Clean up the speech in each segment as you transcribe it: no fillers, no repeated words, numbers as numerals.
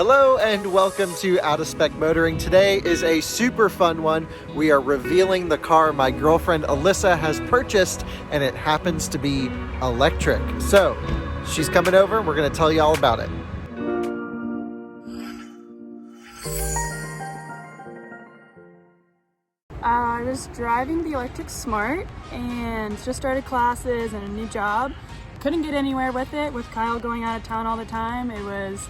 Hello and welcome to Out of Spec Motoring. Today is a super fun one. We are revealing the car my girlfriend Alyssa has purchased, and it happens to be electric. So she's coming over and we're going to tell you all about it. I was driving the electric Smart and just started classes and a new job. Couldn't get anywhere with it, with Kyle going out of town all the time. It was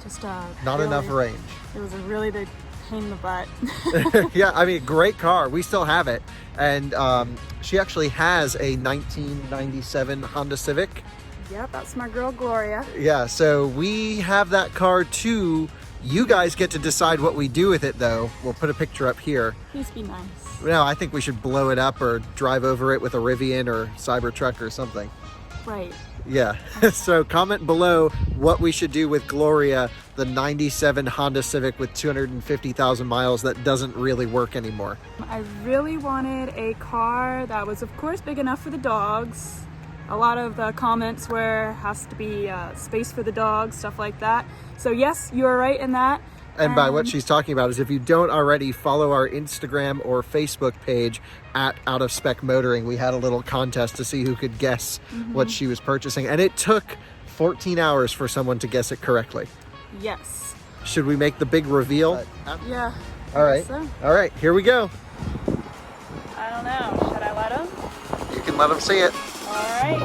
just not enough range. It was a really big pain in the butt. Yeah, I mean, great car. We still have it. And she actually has a 1997 Honda Civic. Yep, that's my girl Gloria. Yeah, so we have that car too. You guys get to decide what we do with it, though. We'll put a picture up here. Please be nice. No, I think we should blow it up or drive over it with a Rivian or Cybertruck or something. Right. Yeah. So comment below what we should do with Gloria, the 97 Honda Civic with 250,000 miles that doesn't really work anymore. I really wanted a car that was, of course, big enough for the dogs. A lot of the comments were has to be space for the dogs, stuff like that. So yes, you are right in that. And by what she's talking about is, if you don't already follow our Instagram or Facebook page at Out of Spec Motoring, we had a little contest to see who could guess what she was purchasing. And it took 14 hours for someone to guess it correctly. Yes. Should we make the big reveal? Yeah. All right. So. All right, here we go. I don't know. Should I let him? You can let them see it. All right.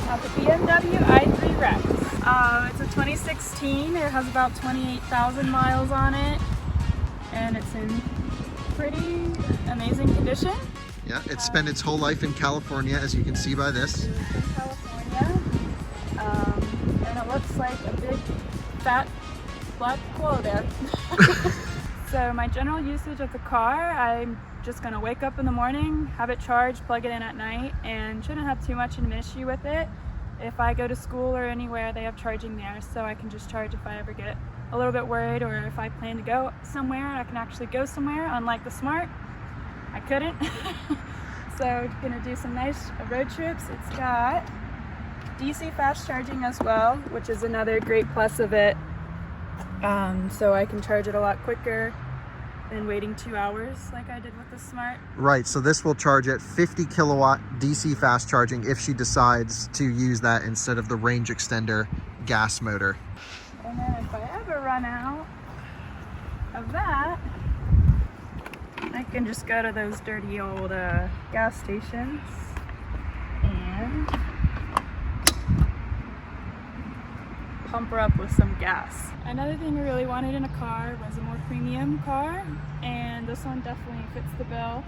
Now the BMW i3 Rex. It's a 2016. It has about 28,000 miles on it, and it's in pretty amazing condition. Yeah, it's spent its whole life in California, as you can see by this. In California, and it looks like a big fat black quota. So my general usage of the car, I'm just gonna wake up in the morning, have it charged, plug it in at night, and shouldn't have too much of an issue with it. If I go to school or anywhere, they have charging there, so I can just charge if I ever get a little bit worried, or if I plan to go somewhere, I can actually go somewhere. Unlike the Smart, I couldn't. So gonna do some nice road trips. It's got DC fast charging as well, which is another great plus of it. So I can charge it a lot quicker than waiting 2 hours like I did with the Smart. Right, so this will charge at 50 kilowatt DC fast charging if she decides to use that instead of the range extender gas motor. And then if I ever run out of that, I can just go to those dirty old gas stations and pump her up with some gas. Another thing I really wanted in a car was a more premium car, and this one definitely fits the bill.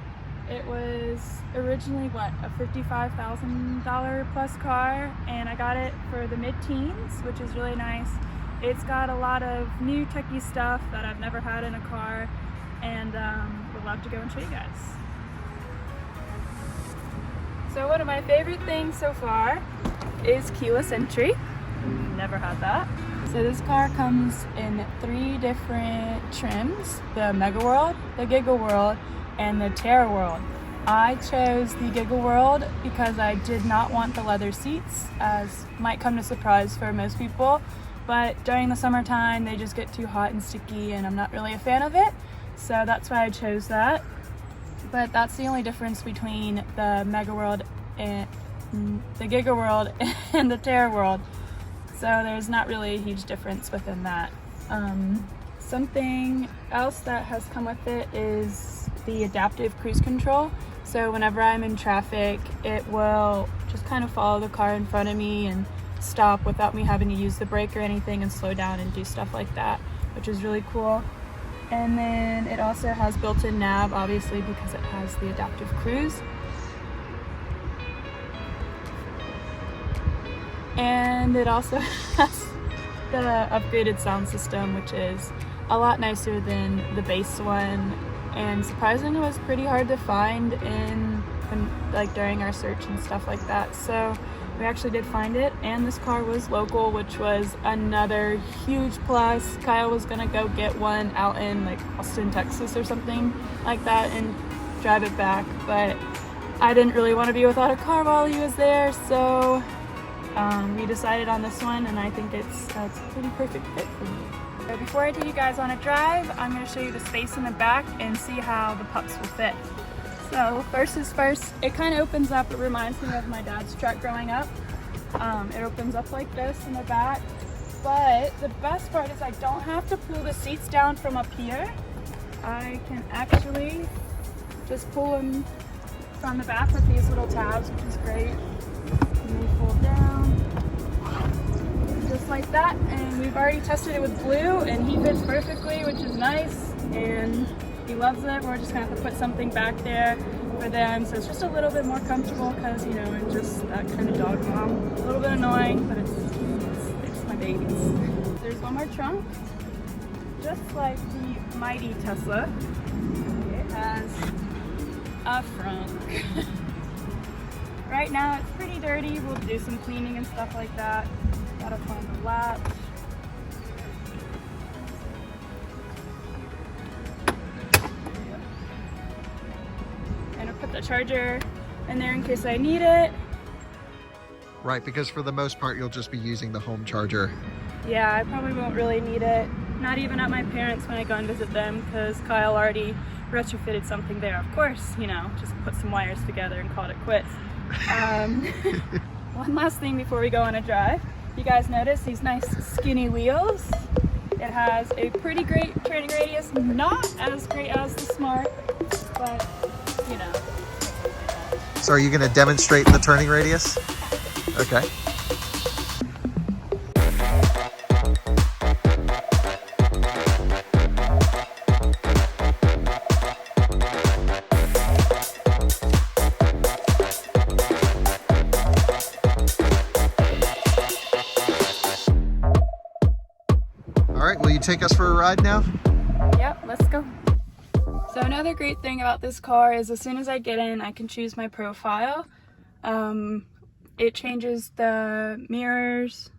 It was originally, a $55,000 plus car, and I got it for the mid-teens, which is really nice. It's got a lot of new techie stuff that I've never had in a car, and would love to go and show you guys. So one of my favorite things so far is keyless entry. Never had that. So this car comes in 3 different trims: the Mega World, the Giga World, and the Terra World. I chose the Giga World because I did not want the leather seats, as might come to surprise for most people, but during the summertime they just get too hot and sticky and I'm not really a fan of it, so that's why I chose that. But that's the only difference between the Mega World and the Giga World and the Terra World. So there's not really a huge difference within that. Something else that has come with it is the adaptive cruise control. So whenever I'm in traffic, it will just kind of follow the car in front of me and stop without me having to use the brake or anything, and slow down and do stuff like that, which is really cool. And then it also has built-in nav, obviously, because it has the adaptive cruise. And it also has the upgraded sound system, which is a lot nicer than the base one, and surprisingly was pretty hard to find during our search and stuff like that. So we actually did find it, and this car was local, which was another huge plus. Kyle was gonna go get one out in Austin, Texas or something like that and drive it back, but I didn't really want to be without a car while he was there, so We decided on this one, and I think it's a pretty perfect fit for me. So before I take you guys on a drive, I'm going to show you the space in the back and see how the pups will fit. So first is first, it kind of opens up. It reminds me of my dad's truck growing up. It opens up like this in the back, but the best part is I don't have to pull the seats down from up here. I can actually just pull them from the back with these little tabs, which is great. And they fold down just like that, and we've already tested it with Blue and he fits perfectly, which is nice, and he loves it. We're just gonna have to put something back there for them so it's just a little bit more comfortable, because you know, I'm just that kind of dog mom. A little bit annoying, but it's my babies. There's one more trunk, just like the mighty Tesla. It has a frunk. Right now it's pretty dirty. We'll do some cleaning and stuff like that. Gotta find the latch. And I'll put the charger in there in case I need it. Right, because for the most part, you'll just be using the home charger. Yeah, I probably won't really need it. Not even at my parents' when I go and visit them, because Kyle already retrofitted something there. Of course, you know, just put some wires together and called it quits. One last thing before we go on a drive. You guys notice these nice skinny wheels. It has a pretty great turning radius, not as great as the Smart, but you know. So are you going to demonstrate the turning radius? Okay. All right, will you take us for a ride now? Yep, let's go. So another great thing about this car is as soon as I get in, I can choose my profile. It changes the mirrors,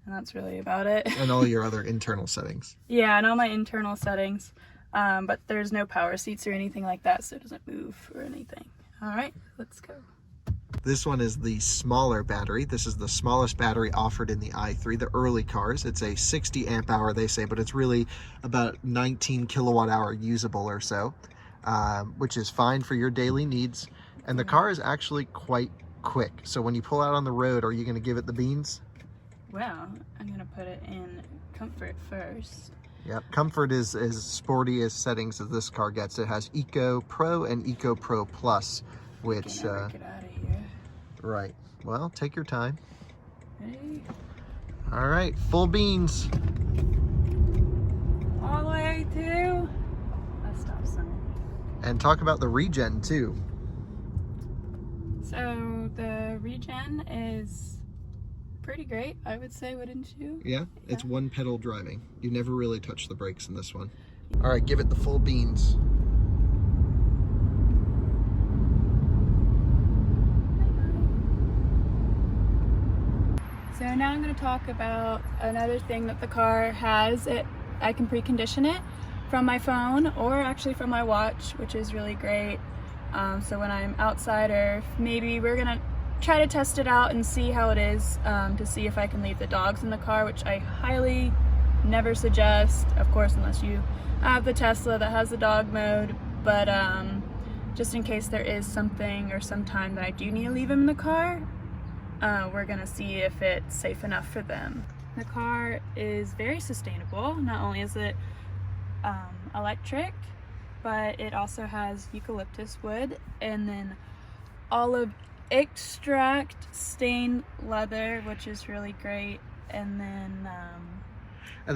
and that's really about it. And all your other internal settings. Yeah, and all my internal settings. But there's no power seats or anything like that, so it doesn't move or anything. All right, let's go. This one is the smaller battery. This is the smallest battery offered in the i3, the early cars. It's a 60 amp hour, they say, but it's really about 19 kilowatt hour usable or so, which is fine for your daily needs. And the car is actually quite quick. So when you pull out on the road, are you going to give it the beans? Well, I'm going to put it in comfort first. Yep, comfort is as sporty as settings as this car gets. It has Eco Pro and Eco Pro Plus, which... Get out of here. Right. Well, take your time. Ready? All right, full beans. All the way to a stop sign. And talk about the regen too. So the regen is pretty great, I would say, wouldn't you? Yeah, it's one pedal driving. You never really touch the brakes in this one. All right, give it the full beans. So now I'm going to talk about another thing that the car has. I can precondition it from my phone or actually from my watch, which is really great. So when I'm outside, or maybe we're going to try to test it out and see how it is, to see if I can leave the dogs in the car, which I highly never suggest, of course, unless you have the Tesla that has the dog mode. But just in case there is something or some time that I do need to leave them in the car, we're gonna see if it's safe enough for them. The car is very sustainable. Not only is it electric, but it also has eucalyptus wood and then olive extract stained leather, which is really great. And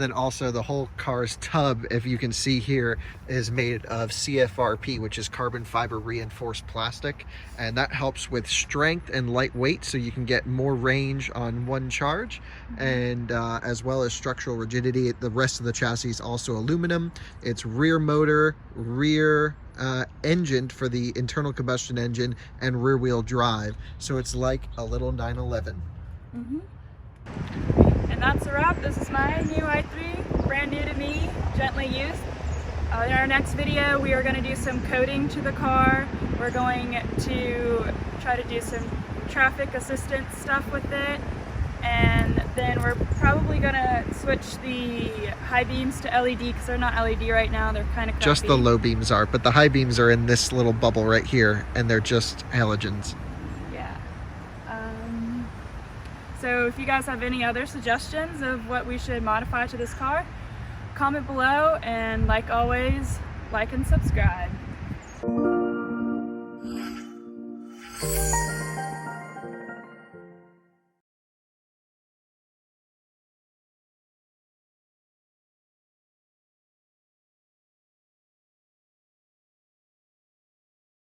then also the whole car's tub, if you can see here, is made of CFRP, which is carbon fiber reinforced plastic. And that helps with strength and lightweight, so you can get more range on one charge. And as well as structural rigidity. The rest of the chassis is also aluminum. It's rear motor, rear engined for the internal combustion engine, and rear wheel drive. So it's like a little 911. And that's a wrap. This is my new i3, brand new to me, gently used. In our next video, we are going to do some coding to the car. We're going to try to do some traffic assistance stuff with it. And then we're probably gonna switch the high beams to LED because they're not LED right now. They're kind of crappy. Just the low beams are, but the high beams are in this little bubble right here, and they're just halogens. Yeah. So if you guys have any other suggestions of what we should modify to this car, comment below, and like always, like and subscribe.